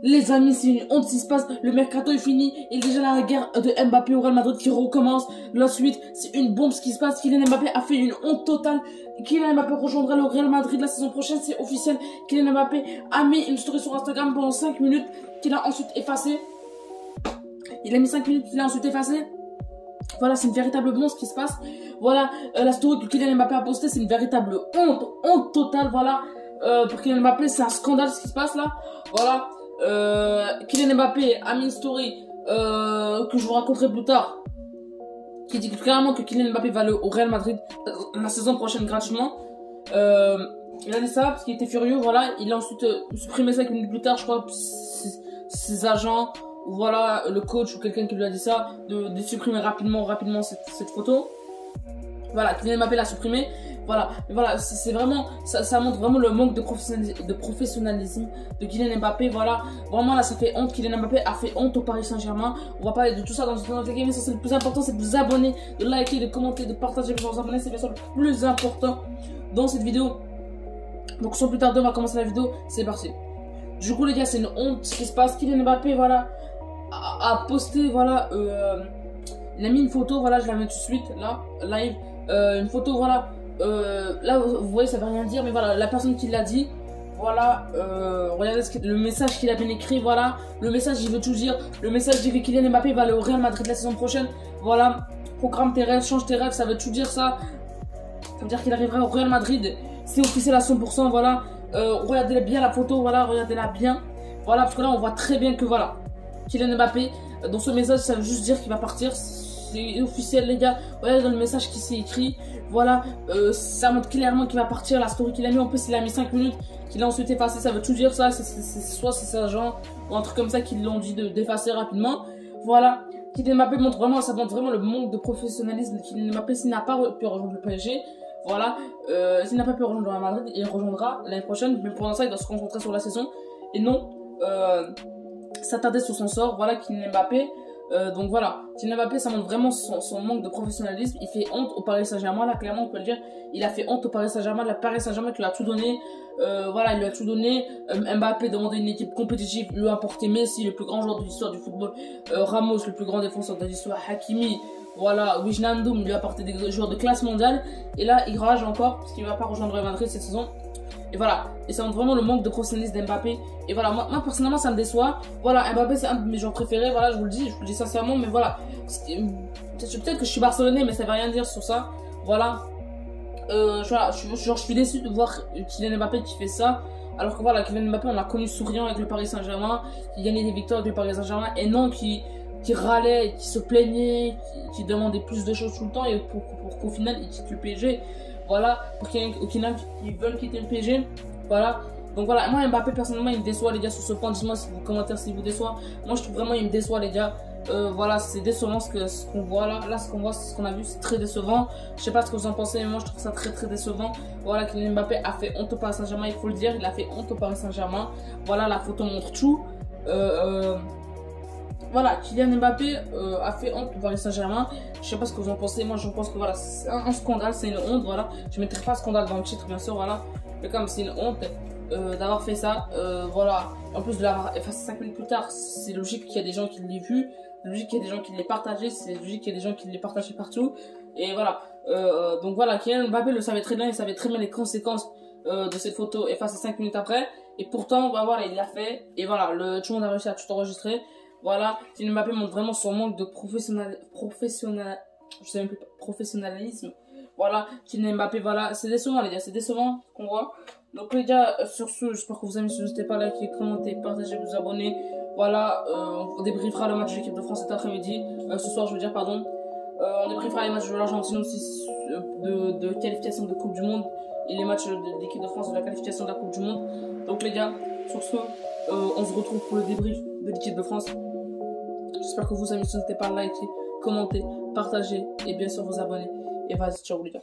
Les amis, c'est une honte ce qui se passe. Le mercato est fini. Il y a déjà la guerre de Mbappé au Real Madrid qui recommence. La suite, c'est une bombe ce qui se passe. Kylian Mbappé a fait une honte totale. Kylian Mbappé rejoindra le Real Madrid la saison prochaine. C'est officiel. Kylian Mbappé a mis une story sur Instagram pendant 5 minutes qu'il a ensuite effacé. Il a mis 5 minutes qu'il a ensuite effacé. Voilà, c'est une véritable bombe ce qui se passe. Voilà, la story que Kylian Mbappé a postée, c'est une véritable honte totale. Voilà, pour Kylian Mbappé, c'est un scandale ce qui se passe là. Voilà. Kylian Mbappé a mis une story que je vous raconterai plus tard qui dit clairement que Kylian Mbappé va aller au Real Madrid la saison prochaine gratuitement. Il a dit ça parce qu'il était furieux, voilà. Il a ensuite supprimé ça 5 minutes plus tard, je crois, ses agents ou voilà le coach ou quelqu'un qui lui a dit ça de supprimer rapidement cette photo. Voilà, Kylian Mbappé l'a supprimé. Voilà, c'est vraiment, ça montre vraiment le manque de professionnalisme de Kylian Mbappé. Voilà, vraiment là, ça fait honte. Kylian Mbappé a fait honte au Paris Saint-Germain. On va parler de tout ça dans une vidéo, mais ça c'est le plus important, c'est de vous abonner, de liker, de commenter, de partager, de vous abonner, c'est bien sûr le plus important dans cette vidéo. Donc sans plus tarder, on va commencer la vidéo, c'est parti. Du coup les gars, c'est une honte ce qui se passe. Kylian Mbappé, voilà, a posté, voilà, il a mis une photo, voilà, je la mets tout de suite, là, live, une photo, voilà. Là vous voyez ça veut rien dire mais voilà la personne qui l'a dit voilà regardez le message qu'il a bien écrit, voilà le message il veut tout dire, le message dit que Kylian Mbappé va aller au Real Madrid la saison prochaine, voilà, programme tes rêves, change tes rêves, ça veut tout dire ça veut dire qu'il arrivera au Real Madrid, c'est officiel à 100%, voilà, regardez bien la photo, voilà, regardez-la bien, voilà, parce que là on voit très bien que voilà Kylian Mbappé dans ce message ça veut juste dire qu'il va partir, c'est officiel les gars, regardez dans le message qui s'est écrit. Voilà, ça montre clairement qu'il va partir. La story qu'il a mis, en plus il a mis 5 minutes, qu'il a ensuite effacé, ça veut tout dire ça. Soit c'est ses agents ou un truc comme ça qui l'ont dit d'effacer rapidement. Voilà, Kylian Mbappé montre vraiment, ça montre vraiment le manque de professionnalisme de Kylian Mbappé s'il n'a pas pu rejoindre le PSG. Voilà, s'il n'a pas pu rejoindre le Real Madrid, il rejoindra l'année prochaine. Mais pour l'instant, il doit se concentrer sur la saison et non s'attarder sur son sort. Voilà, Kylian Mbappé. Donc voilà, Kylian Mbappé, ça montre vraiment son manque de professionnalisme. Il fait honte au Paris Saint-Germain, là clairement on peut le dire. Il a fait honte au Paris Saint-Germain, le Paris Saint-Germain qui lui a tout donné. Voilà, il lui a tout donné. Mbappé demandait une équipe compétitive, il lui a apporté Messi, le plus grand joueur de l'histoire du football, Ramos, le plus grand défenseur de l'histoire, Hakimi, voilà, Wijnaldum, il lui a apporté des joueurs de classe mondiale. Et là, il rage encore parce qu'il ne va pas rejoindre le Real Madrid cette saison. Et voilà, et ça montre vraiment le manque de professionnalisme d'Mbappé. Et voilà, moi personnellement ça me déçoit. Voilà, Mbappé c'est un de mes joueurs préférés, voilà, je vous le dis sincèrement, mais voilà. Peut-être que je suis barcelonais, mais ça veut rien dire sur ça. Voilà. Je suis déçu de voir Kylian Mbappé qui fait ça. Alors que voilà, Kylian Mbappé on l'a connu souriant avec le Paris Saint-Germain, qui gagnait des victoires avec le Paris Saint-Germain, et non qui râlait, qui se plaignait, qui demandait plus de choses tout le temps, et pour qu'au final il quitte le PSG. Voilà, pour qu'il y en a qui veulent quitter le PSG. Voilà. Donc voilà, moi Mbappé personnellement il me déçoit les gars sur ce point. Dites-moi si vous commentaires s'il vous déçoit. Moi je trouve vraiment il me déçoit les gars. Voilà, c'est décevant ce qu'on voit là. Là ce qu'on voit, ce qu'on a vu, c'est très décevant. Je sais pas ce que vous en pensez, mais moi je trouve ça très décevant. Voilà, Kylian Mbappé a fait honte au Paris Saint-Germain, il faut le dire. Il a fait honte au Paris Saint-Germain. Voilà, la photo montre tout. Voilà, Kylian Mbappé a fait honte au Paris Saint-Germain. Je sais pas ce que vous en pensez. Moi, je pense que voilà, c'est un scandale, c'est une honte. Voilà, je mettrai pas scandale dans le titre, bien sûr. Voilà, mais comme c'est une honte d'avoir fait ça. Voilà, en plus de l'avoir effacé 5 minutes plus tard, c'est logique qu'il y a des gens qui l'aient vu. C'est logique qu'il y a des gens qui l'aient partagé. C'est logique qu'il y a des gens qui l'aient partagé partout. Et voilà, donc voilà, Kylian Mbappé le savait très bien. Il savait très bien les conséquences de cette photo effacée 5 minutes après. Et pourtant, bah voilà, il l'a fait. Et voilà, tout le monde a réussi à tout enregistrer. Voilà, Kylian Mbappé montre vraiment son manque de professionnalisme. Voilà, Kylian Mbappé, voilà, c'est décevant les gars, c'est décevant ce qu'on voit. Donc les gars, sur ce, j'espère que vous aimez, n'hésitez pas à liker, commenter, partager, vous abonner. Voilà, on débriefera le match de l'équipe de France cet après-midi, ce soir je veux dire, pardon. On débriefera les matchs de l'Argentine aussi, de qualification de Coupe du Monde, et les matchs de l'équipe de France de la qualification de la Coupe du Monde. Donc les gars, sur ce, on se retrouve pour le débrief de l'équipe de France. J'espère que vous aimez, n'hésitez pas à liker, commenter, partager et bien sûr vous abonner. Et vas-y, ciao les gars.